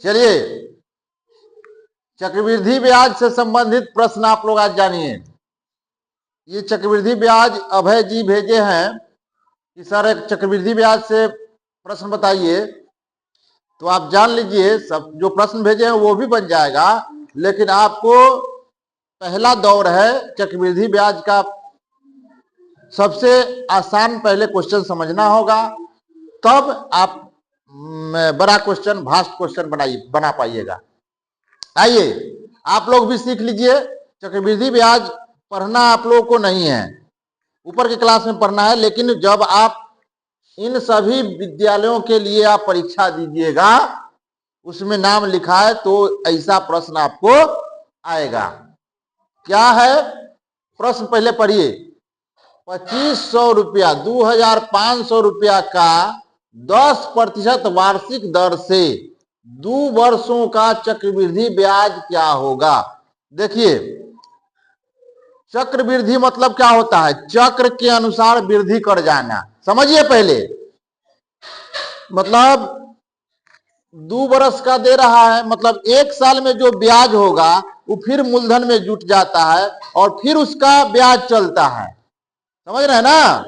चलिए, चक्रवृद्धि ब्याज से संबंधित प्रश्न आप लोग आज जानिए। ये चक्रवृद्धि ब्याज अभय जी भेजे हैं कि सर एक चक्रवृद्धि ब्याज से प्रश्न बताइए, तो आप जान लीजिए सब जो प्रश्न भेजे हैं वो भी बन जाएगा, लेकिन आपको पहला दौर है चक्रवृद्धि ब्याज का। सबसे आसान पहले क्वेश्चन समझना होगा, तब आप बड़ा क्वेश्चन, भास्ट क्वेश्चन बना पाइएगा। आइए आप लोग भी सीख लीजिए। चक्रवृद्धि ब्याज पढ़ना आप लोगों को नहीं है, ऊपर के क्लास में पढ़ना है, लेकिन जब आप इन सभी विद्यालयों के लिए आप परीक्षा दीजिएगा, उसमें नाम लिखा है तो ऐसा प्रश्न आपको आएगा। क्या है प्रश्न, पहले पढ़िए। 2500 रुपया 2500 रुपया का 10% वार्षिक दर से 2 वर्षों का चक्रवृद्धि ब्याज क्या होगा। देखिए, चक्रवृद्धि मतलब क्या होता है? चक्र के अनुसार वृद्धि कर जाना। समझिए पहले, मतलब 2 वर्ष का दे रहा है, मतलब 1 साल में जो ब्याज होगा वो फिर मूलधन में जुट जाता है और फिर उसका ब्याज चलता है। समझ रहे हैं ना?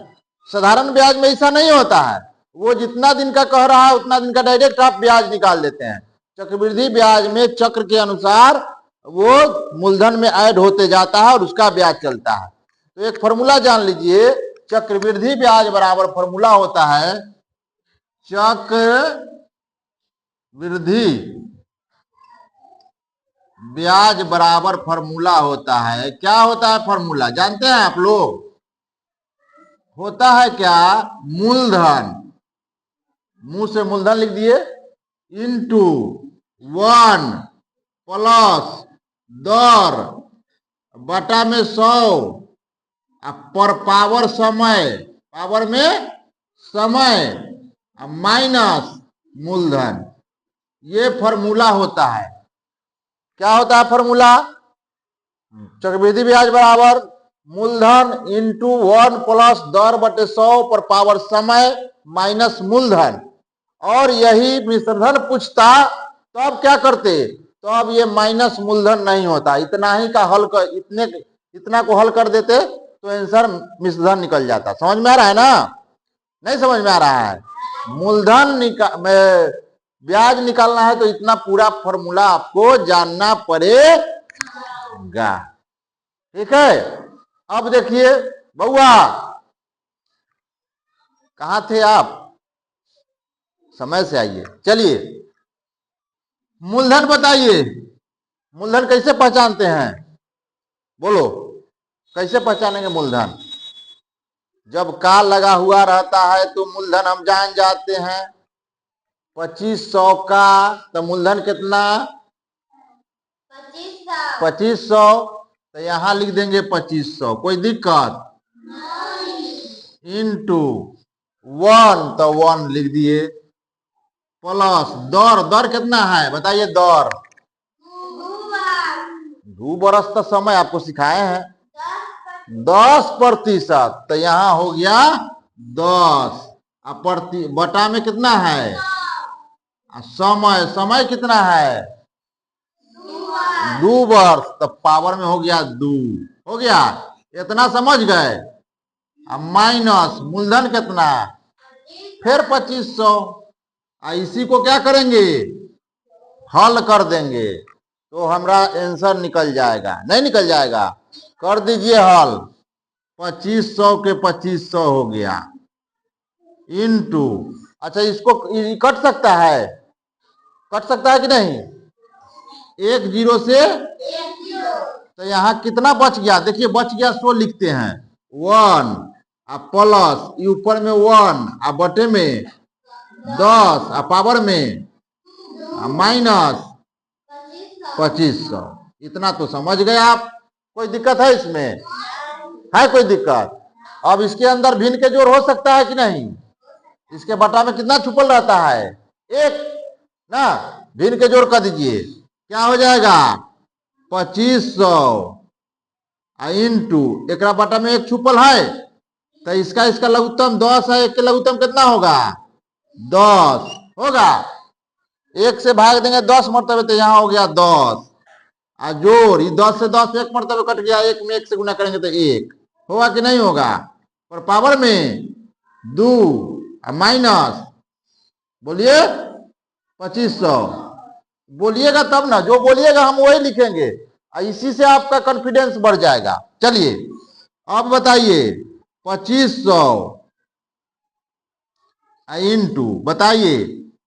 साधारण ब्याज में ऐसा नहीं होता है, वो जितना दिन का कह रहा है उतना दिन का डायरेक्ट आप ब्याज निकाल देते हैं। चक्रवृद्धि ब्याज में चक्र के अनुसार वो मूलधन में ऐड होते जाता है और उसका ब्याज चलता है। तो एक फॉर्मूला जान लीजिए, चक्रवृद्धि ब्याज बराबर फॉर्मूला होता है चक्रवृद्धि ब्याज बराबर फॉर्मूला होता है। क्या होता है फॉर्मूला, जानते हैं आप लोग? होता है क्या? मूलधन, मुंह से मूलधन लिख दिए, इंटू 1 प्लस दर बटा में 100 पर पावर समय, पावर में समय माइनस मूलधन। ये फॉर्मूला होता है। क्या होता है फॉर्मूला? चक्रवृद्धि ब्याज बराबर मूलधन इंटू 1 प्लस दर बटे 100 पर पावर समय माइनस मूलधन। और यही मिश्रधन पूछता तब क्या करते? तो अब ये माइनस मूलधन नहीं होता, इतना ही का हल कर, इतना को हल कर देते तो आंसर मिश्रधन निकल जाता। समझ में आ रहा है ना? नहीं समझ में आ रहा है? मूलधन ब्याज निकालना है तो इतना पूरा फॉर्मूला आपको जानना पड़ेगा। ठीक है? अब देखिए बउआ, कहां थे आप? समय से आइए। चलिए, मूलधन बताइए, मूलधन कैसे पहचानते हैं? बोलो, कैसे पहचानेंगे मूलधन? जब का लगा हुआ रहता है तो मूलधन हम जान जाते हैं। 2500 का तो मूलधन कितना? 2500। तो यहां लिख देंगे 2500, कोई दिक्कत? इंटू 1 तो 1 लिख दिए, प्लस दर, दर कितना है बताइए? दर 2 वर्ष तो समय आपको सिखाए हैं, 10%। तो यहां हो गया 10 प्रति बटा में कितना है? समय, समय कितना है? 2 वर्ष, तो पावर में हो गया 2। हो गया, इतना समझ गए? अब माइनस मूलधन कितना? फिर 2500। इसी को क्या करेंगे? हल कर देंगे तो हमारा आंसर निकल जाएगा। नहीं निकल जाएगा? कर दीजिए हल। 2500 के 2500 हो गया, इंटू, अच्छा इसको कट सकता है? कट सकता है कि नहीं? 1 0 से, तो यहाँ कितना बच गया? देखिए बच गया 100 लिखते हैं, 1 प्लस ऊपर में 1 बटे में 10 पावर में माइनस 2500। इतना तो समझ गए आप। कोई दिक्कत है इसमें? है कोई दिक्कत? अब इसके अंदर भिन्न के जोड़ हो सकता है कि नहीं? इसके बटा में कितना छुपल रहता है? 1 ना, भिन्न के जोड़ कर दीजिए, क्या हो जाएगा? 2500 इंटू एक बटा में 1 छुपल है, तो इसका लघुत्तम 10 है, एक के लघुत्तम कितना होगा? 10 होगा। 1 से भाग देंगे 10 मरतबे तो यहाँ हो गया 10। और जोड़, ये 10 से 10 एक मरतबे कट गया, 1 में 1 से गुना करेंगे तो 1 होगा कि नहीं होगा। और पावर में 2 माइनस, बोलिए 2500। बोलिएगा तब ना, जो बोलिएगा हम वही लिखेंगे, इसी से आपका कॉन्फिडेंस बढ़ जाएगा। चलिए अब बताइए 2500 इंटू, बताइए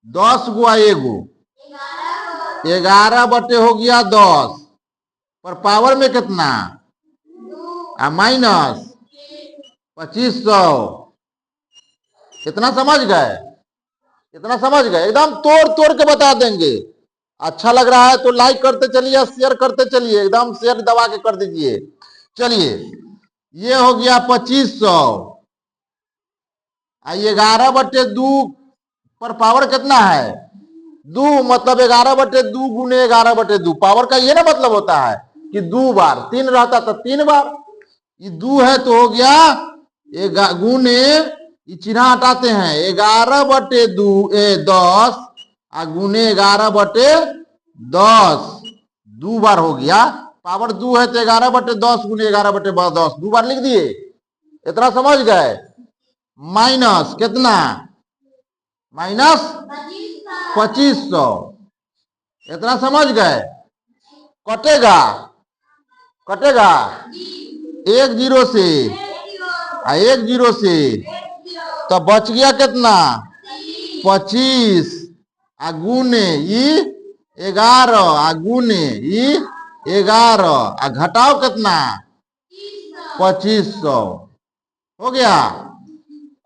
10 गुआ एगो 11 बटे हो गया 10, पर पावर में कितना माइनस 2500। इतना समझ गए, इतना समझ गए, एकदम तोड़ तोड़ के बता देंगे। अच्छा लग रहा है तो लाइक करते चलिए, शेयर करते चलिए, एकदम शेयर दबा के कर दीजिए। चलिए ये हो गया 2500, 11 बटे 2 पर पावर कितना है 2, मतलब 11 बटे 2 गुने 11 बटे 2। पावर का ये ना मतलब होता है कि 2 बार, 3 रहता तो 3 बार। ये 2 है तो हो गया गुने, ये चिन्ह हटाते हैं, 11 बटे 10 गुने 11 बटे 10, 2 बार हो गया। पावर 2 है तो 11 बटे 10 गुने 11 बटे 10, 2 बार लिख दिए। इतना समझ गए। माइनस कितना, माइनस 2500। इतना समझ गए। कटेगा, कटेगा 1 जीरो से, 1 जीरो से, तो बच गया कितना 25 गुने 11 गुने 11 घटाओ कितना 2500 हो गया।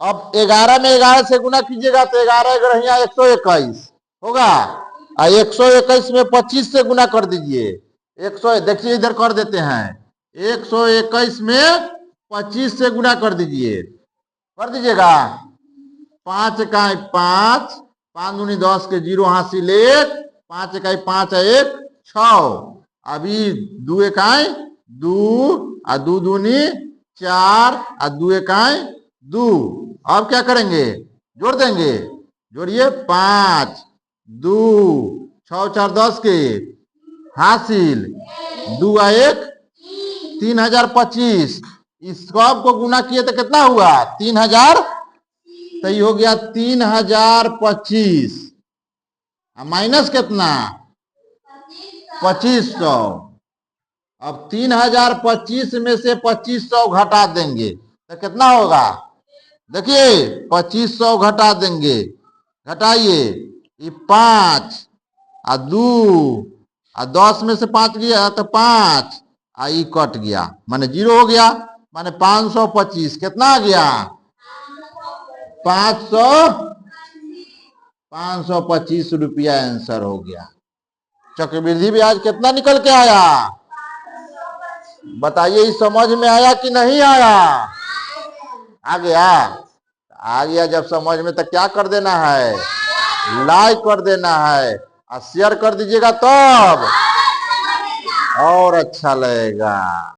अब 11 में 11 से गुना कीजिएगा तो 11 ग्रहिया 121 होगा, और 121 में 25 से गुना कर दीजिए। 100, देखिए इधर कर देते हैं, 121 में 25 से गुना कर दीजिए, कर दीजिएगा। 5 इकाई 5, 5 दूनी 10 के 0 हासिल 1, 5 इकाई 5 1 6, अभी 2 इकाई 2 और 2 दूनी 4 और 2 इकाई 2। अब क्या करेंगे, जोड़ देंगे, जोड़िए 5 2 6 4 10 के हासिल 2 1 3025। इस सब को गुना किए तो कितना हुआ 3000, तो ये हो गया 3025, माइनस कितना 2500। अब 3025 में से 2500 घटा देंगे तो कितना होगा, देखिए 2500 घटा देंगे, घटाइए, ये 5 और 2 और 10 में से 5 गया तो 5, आई कट गया, माने 0 हो गया, माने 525 कितना आ गया 525 रुपया आंसर हो गया। चक्रवृद्धि ब्याज कितना निकल के आया, बताइए, इस समझ में आया कि नहीं आया, आ गया, आ गया। जब समझ में तो क्या कर देना है, लाइक कर देना है और शेयर कर दीजिएगा, तब और अच्छा लगेगा।